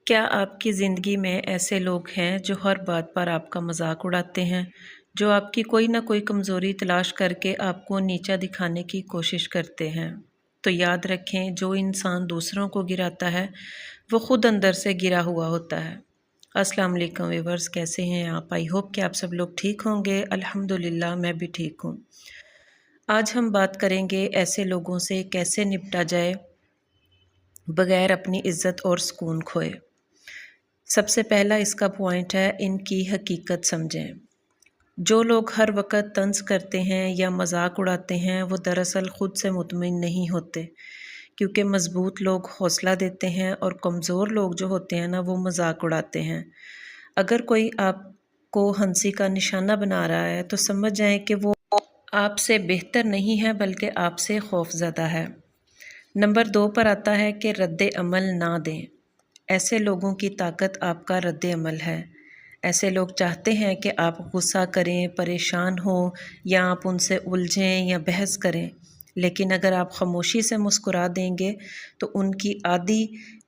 کیا آپ کی زندگی میں ایسے لوگ ہیں جو ہر بات پر آپ کا مذاق اڑاتے ہیں، جو آپ کی کوئی نہ کوئی کمزوری تلاش کر کے آپ کو نیچا دکھانے کی کوشش کرتے ہیں؟ تو یاد رکھیں، جو انسان دوسروں کو گراتا ہے وہ خود اندر سے گرا ہوا ہوتا ہے۔ السلام علیکم ویورز، کیسے ہیں آپ؟ آئی ہوپ کہ آپ سب لوگ ٹھیک ہوں گے۔ الحمدللہ میں بھی ٹھیک ہوں۔ آج ہم بات کریں گے ایسے لوگوں سے کیسے نپٹا جائے بغیر اپنی عزت اور سکون کھوئے۔ سب سے پہلا اس کا پوائنٹ ہے، ان کی حقیقت سمجھیں۔ جو لوگ ہر وقت طنز کرتے ہیں یا مذاق اڑاتے ہیں وہ دراصل خود سے مطمئن نہیں ہوتے، کیونکہ مضبوط لوگ حوصلہ دیتے ہیں اور کمزور لوگ جو ہوتے ہیں نا وہ مذاق اڑاتے ہیں۔ اگر کوئی آپ کو ہنسی کا نشانہ بنا رہا ہے تو سمجھ جائیں کہ وہ آپ سے بہتر نہیں ہے بلکہ آپ سے خوف زدہ ہے۔ نمبر 2 پر آتا ہے کہ رد عمل نہ دیں۔ ایسے لوگوں کی طاقت آپ کا رد عمل ہے۔ ایسے لوگ چاہتے ہیں کہ آپ غصہ کریں، پریشان ہوں یا آپ ان سے الجھیں یا بحث کریں، لیکن اگر آپ خاموشی سے مسکرا دیں گے تو ان کی آدھی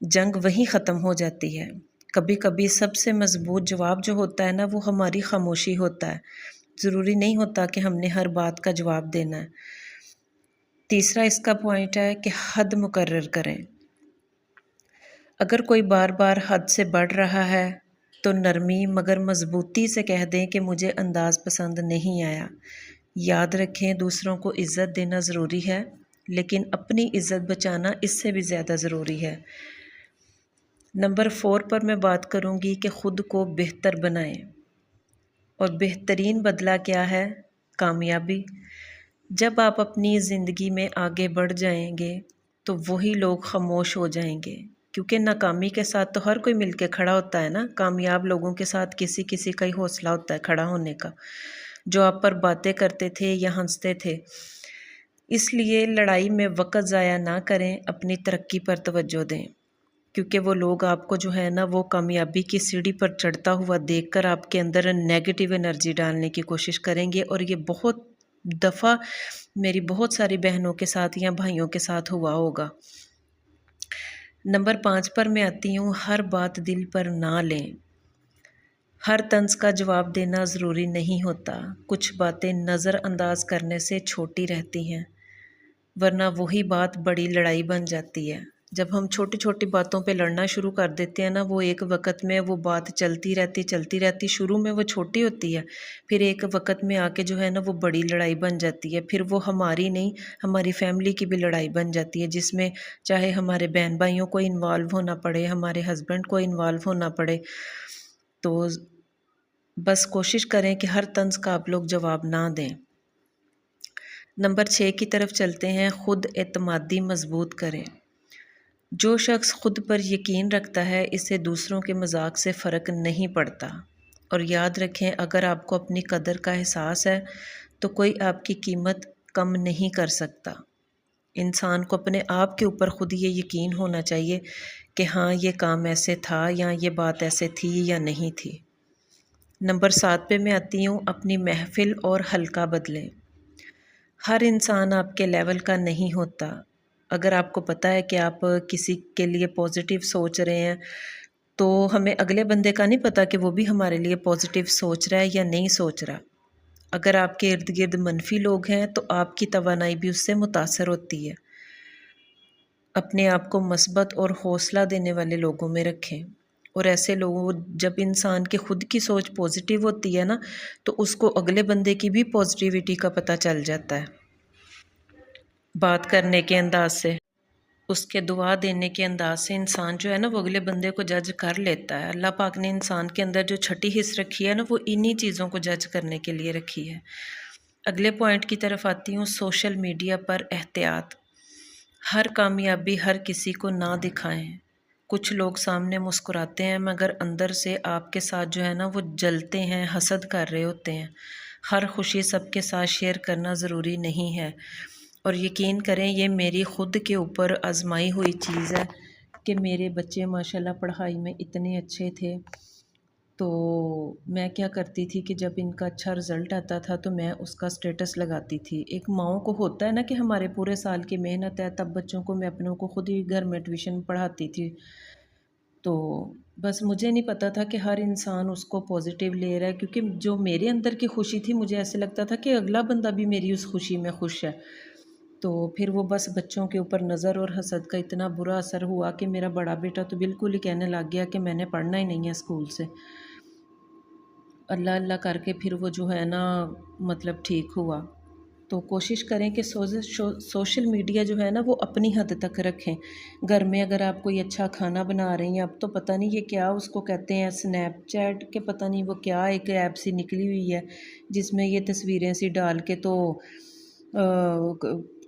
جنگ وہیں ختم ہو جاتی ہے۔ کبھی کبھی سب سے مضبوط جواب جو ہوتا ہے نا وہ ہماری خاموشی ہوتا ہے۔ ضروری نہیں ہوتا کہ ہم نے ہر بات کا جواب دینا ہے۔ تیسرا اس کا پوائنٹ ہے کہ حد مقرر کریں۔ اگر کوئی بار بار حد سے بڑھ رہا ہے تو نرمی مگر مضبوطی سے کہہ دیں کہ مجھے انداز پسند نہیں آیا۔ یاد رکھیں، دوسروں کو عزت دینا ضروری ہے، لیکن اپنی عزت بچانا اس سے بھی زیادہ ضروری ہے۔ نمبر 4 پر میں بات کروں گی کہ خود کو بہتر بنائیں، اور بہترین بدلہ کیا ہے؟ کامیابی۔ جب آپ اپنی زندگی میں آگے بڑھ جائیں گے تو وہی لوگ خاموش ہو جائیں گے، کیونکہ ناکامی کے ساتھ تو ہر کوئی مل کے کھڑا ہوتا ہے نا۔ کامیاب لوگوں کے ساتھ کسی کسی کا ہی حوصلہ ہوتا ہے کھڑا ہونے کا، جو آپ پر باتیں کرتے تھے یا ہنستے تھے۔ اس لیے لڑائی میں وقت ضائع نہ کریں، اپنی ترقی پر توجہ دیں، کیونکہ وہ لوگ آپ کو جو ہے نا وہ کامیابی کی سیڑھی پر چڑھتا ہوا دیکھ کر آپ کے اندر نیگیٹو انرجی ڈالنے کی کوشش کریں گے، اور یہ بہت دفعہ میری بہت ساری بہنوں کے ساتھ یا بھائیوں کے ساتھ ہوا ہوگا۔ نمبر 5 پر میں آتی ہوں، ہر بات دل پر نہ لیں۔ ہر طنز کا جواب دینا ضروری نہیں ہوتا۔ کچھ باتیں نظر انداز کرنے سے چھوٹی رہتی ہیں، ورنہ وہی بات بڑی لڑائی بن جاتی ہے۔ جب ہم چھوٹی چھوٹی باتوں پہ لڑنا شروع کر دیتے ہیں نا، وہ ایک وقت میں وہ بات چلتی رہتی، شروع میں وہ چھوٹی ہوتی ہے، پھر ایک وقت میں آ کے جو ہے نا وہ بڑی لڑائی بن جاتی ہے۔ پھر وہ ہماری نہیں، ہماری فیملی کی بھی لڑائی بن جاتی ہے، جس میں چاہے ہمارے بہن بھائیوں کو انوالو ہونا پڑے، ہمارے ہسبینڈ کو انوالو ہونا پڑے۔ تو بس کوشش کریں کہ ہر طنز کا آپ لوگ جواب نہ دیں۔ نمبر 6 کی طرف چلتے ہیں، خود اعتمادی مضبوط کریں۔ جو شخص خود پر یقین رکھتا ہے اسے دوسروں کے مذاق سے فرق نہیں پڑتا۔ اور یاد رکھیں، اگر آپ کو اپنی قدر کا احساس ہے تو کوئی آپ کی قیمت کم نہیں کر سکتا۔ انسان کو اپنے آپ کے اوپر خود یہ یقین ہونا چاہیے کہ ہاں یہ کام ایسے تھا یا یہ بات ایسے تھی یا نہیں تھی۔ نمبر 7 پہ میں آتی ہوں، اپنی محفل اور حلقہ بدلیں۔ ہر انسان آپ کے لیول کا نہیں ہوتا۔ اگر آپ کو پتہ ہے کہ آپ کسی کے لیے پازیٹیو سوچ رہے ہیں تو ہمیں اگلے بندے کا نہیں پتہ کہ وہ بھی ہمارے لیے پازیٹیو سوچ رہا ہے یا نہیں سوچ رہا۔ اگر آپ کے ارد گرد منفی لوگ ہیں تو آپ کی توانائی بھی اس سے متاثر ہوتی ہے۔ اپنے آپ کو مثبت اور حوصلہ دینے والے لوگوں میں رکھیں، اور ایسے لوگوں، جب انسان کے خود کی سوچ پازیٹیو ہوتی ہے نا تو اس کو اگلے بندے کی بھی پازیٹیوٹی کا پتہ چل جاتا ہے، بات کرنے کے انداز سے، اس کے دعا دینے کے انداز سے انسان جو ہے نا وہ اگلے بندے کو جج کر لیتا ہے۔ اللہ پاک نے انسان کے اندر جو چھٹی حص رکھی ہے نا وہ انہی چیزوں کو جج کرنے کے لیے رکھی ہے۔ اگلے پوائنٹ کی طرف آتی ہوں، سوشل میڈیا پر احتیاط۔ ہر کامیابی ہر کسی کو نہ دکھائیں۔ کچھ لوگ سامنے مسکراتے ہیں مگر اندر سے آپ کے ساتھ جو ہے نا وہ جلتے ہیں، حسد کر رہے ہوتے ہیں۔ ہر خوشی سب کے ساتھ شیئر کرنا ضروری نہیں ہے، اور یقین کریں یہ میری خود کے اوپر آزمائی ہوئی چیز ہے کہ میرے بچے ماشاءاللہ پڑھائی میں اتنے اچھے تھے، تو میں کیا کرتی تھی کہ جب ان کا اچھا رزلٹ آتا تھا تو میں اس کا سٹیٹس لگاتی تھی۔ ایک ماؤں کو ہوتا ہے نا کہ ہمارے پورے سال کی محنت ہے، تب بچوں کو میں اپنوں کو خود ہی گھر میں ٹیوشن پڑھاتی تھی، تو بس مجھے نہیں پتا تھا کہ ہر انسان اس کو پازیٹیو لے رہا ہے، کیونکہ جو میرے اندر کی خوشی تھی مجھے ایسے لگتا تھا کہ اگلا بندہ بھی میری اس خوشی میں خوش ہے۔ تو پھر وہ بس بچوں کے اوپر نظر اور حسد کا اتنا برا اثر ہوا کہ میرا بڑا بیٹا تو بالکل ہی کہنے لگ گیا کہ میں نے پڑھنا ہی نہیں ہے اسکول سے۔ اللہ اللہ کر کے پھر وہ جو ہے نا مطلب ٹھیک ہوا۔ تو کوشش کریں کہ سوشل میڈیا جو ہے نا وہ اپنی حد تک رکھیں۔ گھر میں اگر آپ کوئی اچھا کھانا بنا رہی ہیں، اب تو پتہ نہیں یہ کیا اس کو کہتے ہیں، سنیپ چیٹ کے پتہ نہیں وہ کیا ایک ایپ سی نکلی ہوئی ہے جس میں یہ تصویریں سی ڈال کے تو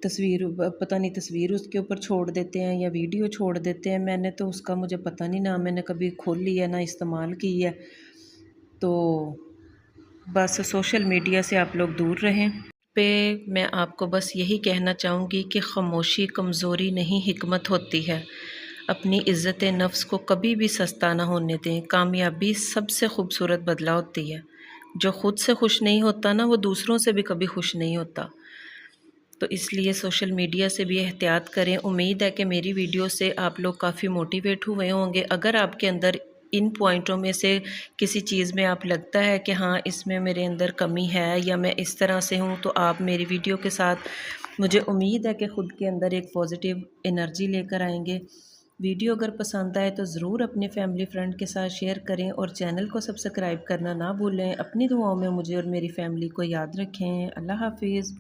تصویر پتہ نہیں تصویر اس کے اوپر چھوڑ دیتے ہیں یا ویڈیو چھوڑ دیتے ہیں۔ میں نے تو اس کا مجھے پتہ نہیں، نہ میں نے کبھی کھولی ہے نہ استعمال کی ہے۔ تو بس سوشل میڈیا سے آپ لوگ دور رہیں۔ پہ میں آپ کو بس یہی کہنا چاہوں گی کہ خاموشی کمزوری نہیں حکمت ہوتی ہے۔ اپنی عزت نفس کو کبھی بھی سستا نہ ہونے دیں۔ کامیابی سب سے خوبصورت بدلہ ہوتی ہے۔ جو خود سے خوش نہیں ہوتا نا وہ دوسروں سے بھی کبھی خوش نہیں ہوتا۔ تو اس لیے سوشل میڈیا سے بھی احتیاط کریں۔ امید ہے کہ میری ویڈیو سے آپ لوگ کافی موٹیویٹ ہوئے ہوں گے۔ اگر آپ کے اندر ان پوائنٹوں میں سے کسی چیز میں آپ لگتا ہے کہ ہاں اس میں میرے اندر کمی ہے یا میں اس طرح سے ہوں، تو آپ میری ویڈیو کے ساتھ مجھے امید ہے کہ خود کے اندر ایک پازیٹیو انرجی لے کر آئیں گے۔ ویڈیو اگر پسند آئے تو ضرور اپنے فیملی فرینڈ کے ساتھ شیئر کریں اور چینل کو سبسکرائب کرنا نہ بھولیں۔ اپنی دعاؤں میں مجھے اور میری فیملی کو یاد رکھیں۔ اللہ حافظ۔